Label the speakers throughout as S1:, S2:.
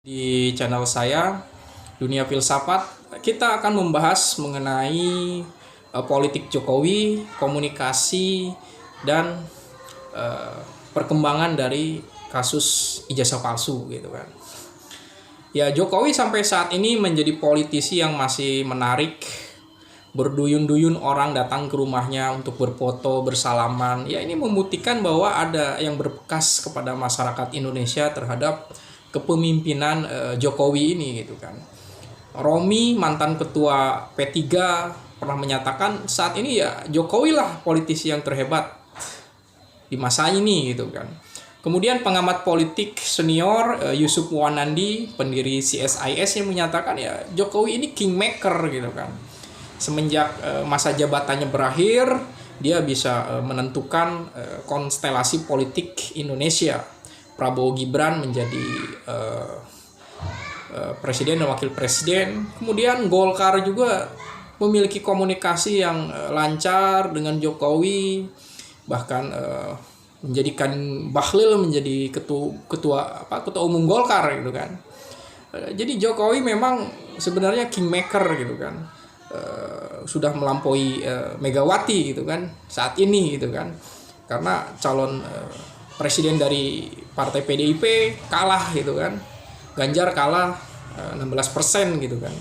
S1: Di channel saya, Dunia Filsafat, kita akan membahas mengenai politik Jokowi, komunikasi, dan perkembangan dari kasus ijazah palsu gitu kan. Ya, Jokowi sampai saat ini menjadi politisi yang masih menarik. Berduyun-duyun orang datang ke rumahnya untuk berfoto, bersalaman. Ya, ini membuktikan bahwa ada yang berbekas kepada masyarakat Indonesia terhadap kepemimpinan Jokowi ini gitu kan. Romi, mantan ketua P3, pernah menyatakan saat ini ya Jokowi lah politisi yang terhebat di masa ini gitu kan. Kemudian pengamat politik senior Yusuf Wanandi, pendiri CSIS, yang menyatakan ya Jokowi ini kingmaker gitu kan. Semenjak masa jabatannya berakhir, dia bisa menentukan konstelasi politik Indonesia. Prabowo Gibran menjadi presiden dan wakil presiden. Kemudian Golkar juga memiliki komunikasi yang lancar dengan Jokowi, bahkan menjadikan Bahlil menjadi ketua umum Golkar gitu kan. Jadi Jokowi memang sebenarnya kingmaker gitu kan. Sudah melampaui Megawati gitu kan saat ini gitu kan. Karena calon presiden dari partai PDIP kalah gitu kan. Ganjar kalah 16% gitu kan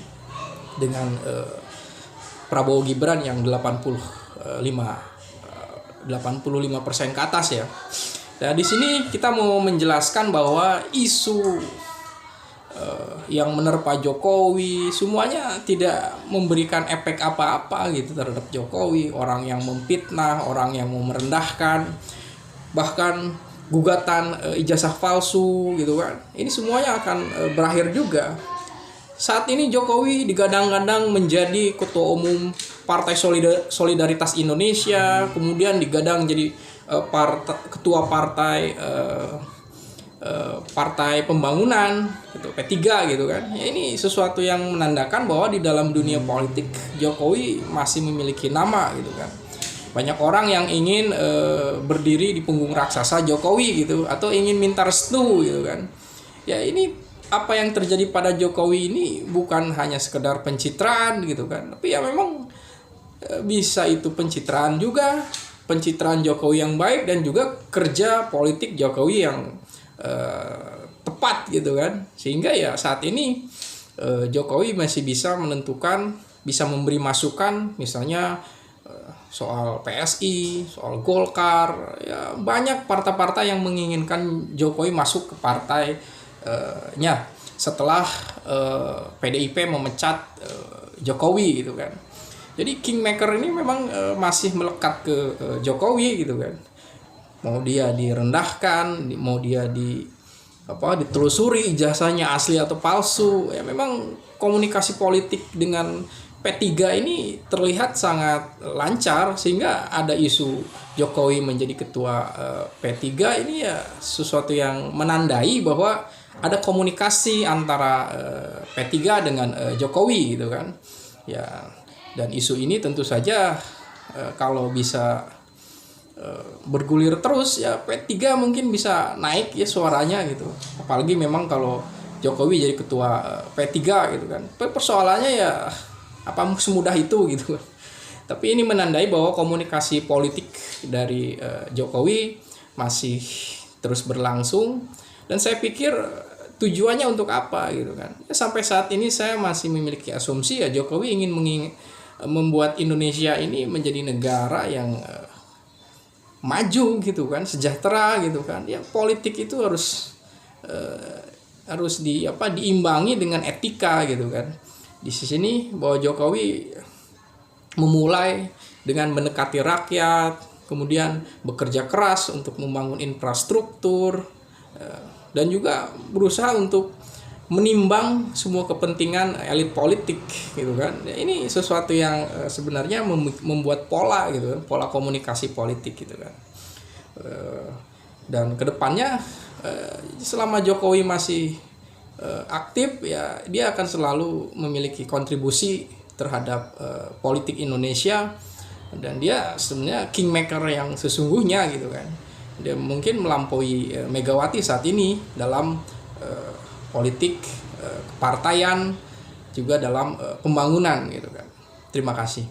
S1: dengan Prabowo Gibran yang 85% ke atas ya. Nah, di sini kita mau menjelaskan bahwa isu yang menerpa Jokowi semuanya tidak memberikan efek apa-apa gitu terhadap Jokowi. Orang yang memfitnah, orang yang mau merendahkan, bahkan gugatan ijazah palsu gitu kan. Ini semuanya akan berakhir juga. Saat ini Jokowi digadang-gadang menjadi ketua umum Partai Solidaritas Indonesia, kemudian digadang jadi ketua partai pembangunan gitu, P3 gitu kan. Ya, ini sesuatu yang menandakan bahwa di dalam dunia politik Jokowi masih memiliki nama gitu kan. Banyak orang yang ingin berdiri di punggung raksasa Jokowi gitu, atau ingin minta restu gitu kan. Ya, ini apa yang terjadi pada Jokowi ini bukan hanya sekedar pencitraan gitu kan, tapi ya memang bisa itu pencitraan juga, pencitraan Jokowi yang baik dan juga kerja politik Jokowi yang tepat gitu kan. Sehingga ya saat ini Jokowi masih bisa menentukan, bisa memberi masukan, misalnya soal PSI, soal Golkar, ya banyak partai-partai yang menginginkan Jokowi masuk ke partainya setelah PDIP memecat Jokowi gitu kan. Jadi kingmaker ini memang masih melekat ke Jokowi gitu kan. Mau dia direndahkan, mau dia ditelusuri ijazahnya asli atau palsu, ya memang komunikasi politik dengan P3 ini terlihat sangat lancar, sehingga ada isu Jokowi menjadi ketua P3 ini ya sesuatu yang menandai bahwa ada komunikasi antara P3 dengan Jokowi gitu kan. Ya, dan isu ini tentu saja kalau bisa bergulir terus ya P3 mungkin bisa naik ya suaranya gitu. Apalagi memang kalau Jokowi jadi ketua P3 gitu kan. Persoalannya ya apa semudah itu gitu. Tapi ini menandai bahwa komunikasi politik dari Jokowi masih terus berlangsung, dan saya pikir tujuannya untuk apa gitu kan. Ya, sampai saat ini saya masih memiliki asumsi ya Jokowi ingin membuat Indonesia ini menjadi negara yang maju gitu kan, sejahtera gitu kan. Ya politik itu harus diimbangi dengan etika gitu kan. Di sini bahwa Jokowi memulai dengan mendekati rakyat, kemudian bekerja keras untuk membangun infrastruktur, dan juga berusaha untuk menimbang semua kepentingan elit politik gitu kan. Ya, ini sesuatu yang sebenarnya membuat pola gitu kan, pola komunikasi politik gitu kan. Dan kedepannya selama Jokowi masih aktif ya dia akan selalu memiliki kontribusi terhadap politik Indonesia, dan dia sebenarnya kingmaker yang sesungguhnya gitu kan. Dia mungkin melampaui Megawati saat ini dalam politik, kepartaian, juga dalam pembangunan gitu kan. Terima kasih.